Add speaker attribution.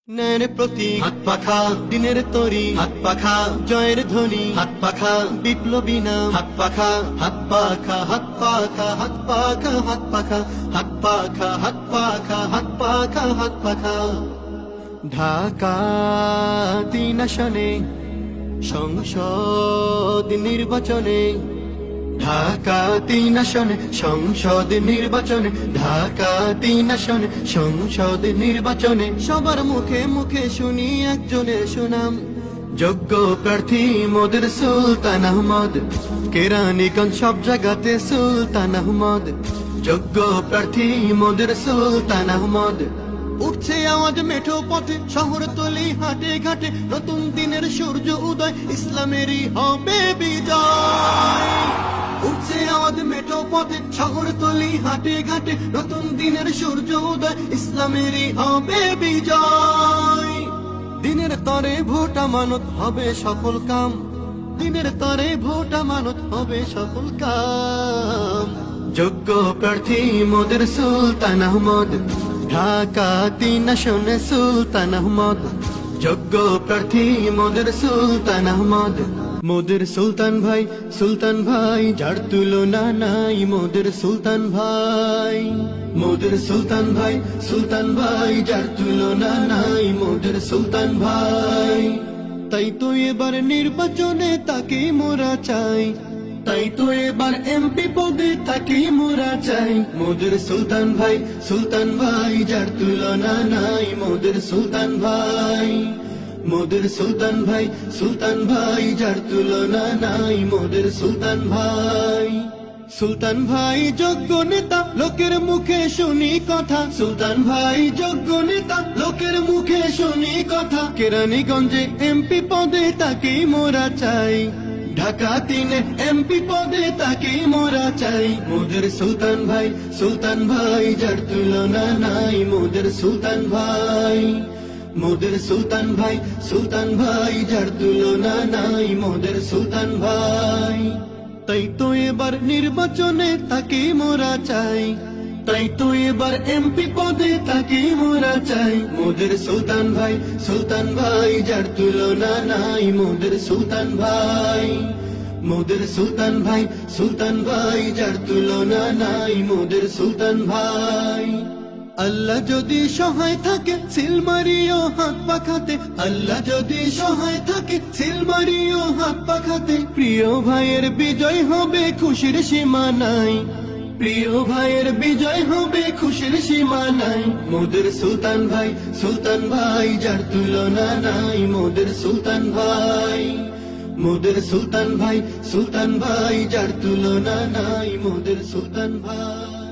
Speaker 1: ন্যায়ের প্রতি হাত পাখা, দিনের তরি হাত পাখা, জয়ের ধ্বনি হাত পাখা, বিপ্লবী নাম হাত পাখা, হাত পাখা, হাত পাখা, হাত পাখা, হাত পাখা, হাত পাখা, হাত পাখা, হাত পাখা, হাত পাখা। ঢাকা ৩ আসনে সংসদ নির্বাচনে, ঢাকা ৩ আসনে সংসদ নির্বাচনে, ঢাকা ৩ আসনে সংসদ নির্বাচনে। সবার মুখে মুখে শুনি একজনের সুনাম, যোগ্য প্রার্থী মোদের সুলতান আহমদ। কেরানীগঞ্জ সব জায়গাতে সুলতান আহমদ, যোগ্য প্রার্থী মোদের সুলতান আহমদ। উঠছে আওয়াজ মেঠো পথে, শহরতলি হাটে ঘাটে, নতুন দিনের সূর্য উদয়, ইসলামেরই হবে বিজয়। উঠছে আওয়াজ মেঠো পথে, শহরতলি হাটে ঘাটে, নতুন দিনের সূর্য উদয়, ইসলামেরই হবে বিজয়। দিনের তরে ভোট আমানত হবে সফল কাম, দিনের তরে ভোট আমানত হবে সফল কাম। যোগ্য প্রার্থী মোদের সুলতান আহমদ, ঢাকা ৩ আসনে সুলতান আহমদ, যোগ্য প্রার্থী মোদের সুলতান আহমদ। মোদের সুলতান ভাই, সুলতান ভাই যার তুলনা নাই, মোদের সুলতান ভাই, মোদের সুলতান ভাই, সুলতান ভাই যার তুলনা নাই, মোদের সুলতান ভাই। তাই তো এবার নির্বাচনে তাকে মোরা চাই, তাই তো এবার এমপি পদে তাকে মোরা চাই। মোদের সুলতান ভাই, সুলতান ভাই যার তুলনা নাই, মোদের সুলতান ভাই, মোদের সুলতান ভাই, সুলতান ভাই যার তুলনা নাই, মোদের সুলতান ভাই। সুলতান ভাই যোগ্য নেতা, লোকের মুখে শুনি কথা, সুলতান ভাই যোগ্য নেতা, লোকের মুখে শুনি কথা। কেরানীগঞ্জে এমপি পদে তাকেই মোরা চাই, ঢাকা ৩ এমপি পদে তাকেই মোরা চাই। মোদের সুলতান ভাই, সুলতান ভাই যার তুলনা নাই, মোদের সুলতান ভাই, মোদের সুলতান ভাই, সুলতান ভাই যার তুলনা নাই, মোদের সুলতান ভাই। তাই তো এবার নির্বাচনে তাকে মোরা চাই, তাই তো এবার এমপি পদে তাকে মোরা চাই। মোদের সুলতান ভাই, সুলতান ভাই যার তুলনা নাই, মোদের সুলতান ভাই, মোদের সুলতান ভাই, সুলতান ভাই যার তুলনা নাই, মোদের সুলতান ভাই। আল্লাহ যদি সহায় থাকে সিল মারিও হাত পাখাতে, আল্লাহ যদি সহায় থাকে সিল মারিও হাত পাখাতে। প্রিয় ভাইয়ের বিজয় হবে খুশির সীমা নাই, প্রিয় ভাইয়ের বিজয় হবে খুশির সীমা নাই। মোদের সুলতান ভাই, সুলতান ভাই যার তুলনা নাই, মোদের সুলতান ভাই, মোদের সুলতান ভাই, সুলতান ভাই যার তুলনা নাই, মোদের সুলতান ভাই।